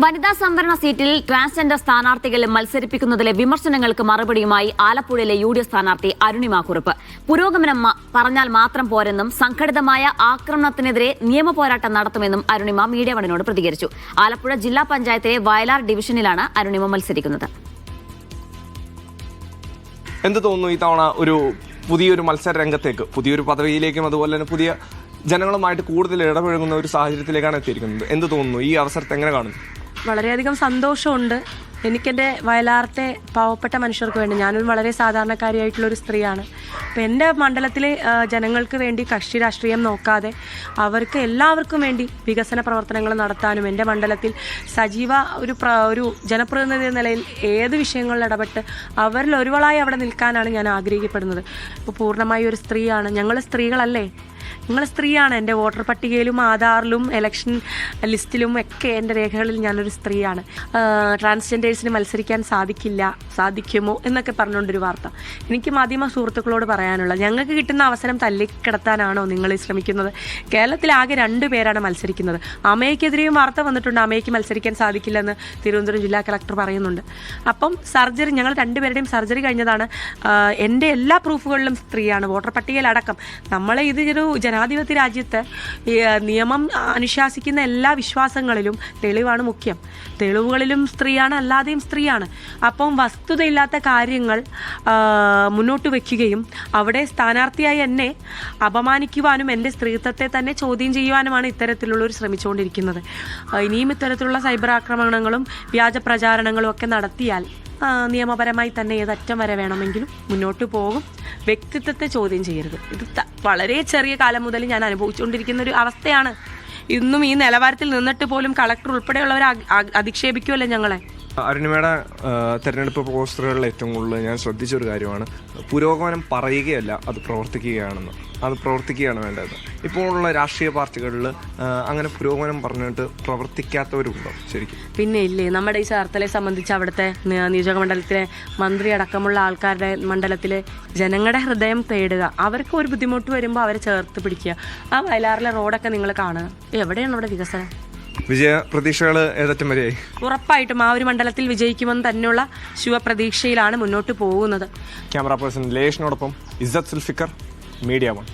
വനിതാ സംവരണ സീറ്റിൽ ട്രാൻസ്ജെൻഡർ സ്ഥാനാർത്ഥികളെ മത്സരിപ്പിക്കുന്നതിലെ വിമർശനങ്ങൾക്ക് മറുപടിയുമായി ആലപ്പുഴയിലെ UDF സ്ഥാനാർത്ഥി അരുണിമ കുറുപ്പ്. പുരോഗമനം പറഞ്ഞാൽ മാത്രം പോരെന്നും സംഘടിതമായ ആക്രമണത്തിനെതിരെ നിയമപോരാട്ടം നടത്തുമെന്നും അരുണിമ മീഡിയ വണിനോട് പ്രതികരിച്ചു. ആലപ്പുഴ ജില്ലാ പഞ്ചായത്തിലെ വയലാർ ഡിവിഷനിലാണ് അരുണിമ മത്സരിക്കുന്നത്. എന്ത് തോന്നുന്നു ഈ തവണ ഒരു പുതിയൊരു മത്സര രംഗത്തേക്ക്, പുതിയൊരു പദവിയിലേക്കും അതുപോലെ തന്നെ പുതിയ ജനങ്ങളുമായിട്ട് കൂടുതൽ ഇടപഴകുന്ന ഒരു സാഹചര്യത്തിലേക്കാണ് എത്തിയിരിക്കുന്നത്? എന്ത് തോന്നുന്നു? ഈ അവസരത്തെ എങ്ങനെ കാണുന്നു? വളരെയധികം സന്തോഷമുണ്ട്. എനിക്കെൻ്റെ വയലാറിലെ പാവപ്പെട്ട മനുഷ്യർക്ക് വേണ്ടി, ഞാനൊരു വളരെ സാധാരണക്കാരിയായിട്ടുള്ളൊരു സ്ത്രീയാണ്. അപ്പോൾ എൻ്റെ മണ്ഡലത്തിലെ ജനങ്ങൾക്ക് വേണ്ടി കക്ഷി രാഷ്ട്രീയം നോക്കാതെ അവർക്ക് എല്ലാവർക്കും വേണ്ടി വികസന പ്രവർത്തനങ്ങൾ നടത്താനും എൻ്റെ മണ്ഡലത്തിൽ സജീവ ഒരു ജനപ്രതിനിധി എന്ന നിലയിൽ ഏത് വിഷയങ്ങളിൽ ഇടപെട്ട് അവരിൽ ഒരുവളായി അവിടെ നിൽക്കാനാണ് ഞാൻ ആഗ്രഹിക്കപ്പെടുന്നത്. ഇപ്പോൾ പൂർണ്ണമായി ഒരു സ്ത്രീയാണ്. ഞങ്ങൾ സ്ത്രീകളല്ലേ? നിങ്ങൾ സ്ത്രീയാണ്. എൻ്റെ വോട്ടർ പട്ടികയിലും ആധാറിലും ഇലക്ഷൻ ലിസ്റ്റിലും ഒക്കെ എൻ്റെ രേഖകളിൽ ഞാനൊരു സ്ത്രീയാണ്. ട്രാൻസ്ജെൻഡേഴ്സിന് മത്സരിക്കാൻ സാധിക്കുമോ എന്നൊക്കെ പറഞ്ഞുകൊണ്ടൊരു വാർത്ത. എനിക്ക് മാധ്യമ സുഹൃത്തുക്കളോട് പറയാനുള്ള, ഞങ്ങൾക്ക് കിട്ടുന്ന അവസരം തല്ലിക്കിടത്താനാണോ നിങ്ങൾ ശ്രമിക്കുന്നത്? കേരളത്തിലാകെ 2 പേരാണ് മത്സരിക്കുന്നത്. അമേക്കെതിരെയും വാർത്ത വന്നിട്ടുണ്ട്. അമേക്ക് മത്സരിക്കാൻ സാധിക്കില്ലെന്ന് തിരുവനന്തപുരം ജില്ലാ കളക്ടർ പറയുന്നുണ്ട്. അപ്പം സർജറി, ഞങ്ങൾ 2 പേരുടെയും സർജറി കഴിഞ്ഞതാണ്. എൻ്റെ എല്ലാ പ്രൂഫുകളിലും സ്ത്രീയാണ്, വോട്ടർ പട്ടികയിലടക്കം. നമ്മളെ ഇതൊരു ജനാധിപത്യ രാജ്യത്ത് നിയമം അനുശാസിക്കുന്ന എല്ലാ വിശ്വാസങ്ങളിലും തെളിവാണ് മുഖ്യം. തെളിവുകളിലും സ്ത്രീയാണ്, അല്ലാതെയും സ്ത്രീയാണ്. അപ്പം വസ്തുതയില്ലാത്ത കാര്യങ്ങൾ മുന്നോട്ട് വയ്ക്കുകയും അവിടെ സ്ഥാനാർത്ഥിയായി എന്നെ അപമാനിക്കുവാനും എൻ്റെ സ്ത്രീത്വത്തെ തന്നെ ചോദ്യം ചെയ്യുവാനുമാണ് ഇത്തരത്തിലുള്ളവർ ശ്രമിച്ചുകൊണ്ടിരിക്കുന്നത്. ഇനിയും ഇത്തരത്തിലുള്ള സൈബർ ആക്രമണങ്ങളും വ്യാജ പ്രചാരണങ്ങളും ഒക്കെ നടത്തിയാൽ നിയമപരമായി തന്നെ ഏതറ്റം വരെ വേണമെങ്കിലും മുന്നോട്ട് പോകും. വ്യക്തിത്വത്തെ ചോദ്യം ചെയ്യരുത്. ഇത് വളരെ ചെറിയ കാലം മുതൽ ഞാൻ അനുഭവിച്ചുകൊണ്ടിരിക്കുന്ന ഒരു അവസ്ഥയാണ്. ഇന്നും ഈ നിലവാരത്തിൽ നിന്നിട്ട് പോലും കളക്ടർ ഉൾപ്പെടെയുള്ളവർ അധിക്ഷേപിക്കുമല്ലോ ഞങ്ങളെ. അരുണിമയുടെ തെരഞ്ഞെടുപ്പ് പോസ്റ്ററുകളിൽ ഏറ്റവും കൂടുതൽ ഞാൻ ശ്രദ്ധിച്ചൊരു കാര്യമാണ് പുരോഗമനം പറയുകയല്ല, അത് പ്രവർത്തിക്കുകയാണെന്ന്. അത് പ്രവർത്തിക്കുകയാണ് വേണ്ടത്. ഇപ്പോഴുള്ള രാഷ്ട്രീയ പാർട്ടികളിൽ അങ്ങനെ പുരോഗമനം പറഞ്ഞിട്ട് പ്രവർത്തിക്കാത്തവരുണ്ടോ ശരിക്കും? പിന്നെ ഇല്ലേ, നമ്മുടെ ഈ ചേർത്തലയെ സംബന്ധിച്ച് അവിടുത്തെ നിയോജക മണ്ഡലത്തിലെ മന്ത്രി അടക്കമുള്ള ആൾക്കാരുടെ മണ്ഡലത്തിലെ ജനങ്ങളുടെ ഹൃദയം തേടുക, അവർക്ക് ഒരു ബുദ്ധിമുട്ട് വരുമ്പോൾ അവരെ ചേർത്ത് പിടിക്കുക. ആ വയലാറിലെ റോഡൊക്കെ നിങ്ങൾ കാണുക. എവിടെയാണ് അവിടെ വികസനം? വിജയ പ്രതീക്ഷകൾ ഏതറ്റം വരെയായി? ഉറപ്പായിട്ടും ആ ഒരു മണ്ഡലത്തിൽ വിജയിക്കുമെന്ന് തന്നെയുള്ള ശുഭപ്രതീക്ഷയിലാണ് മുന്നോട്ട് പോകുന്നത്. ക്യാമറ പേഴ്സൺ ലേഷിനോടൊപ്പം ഇസ്സത്ത് സുൽഫിക്കർ, മീഡിയ 1.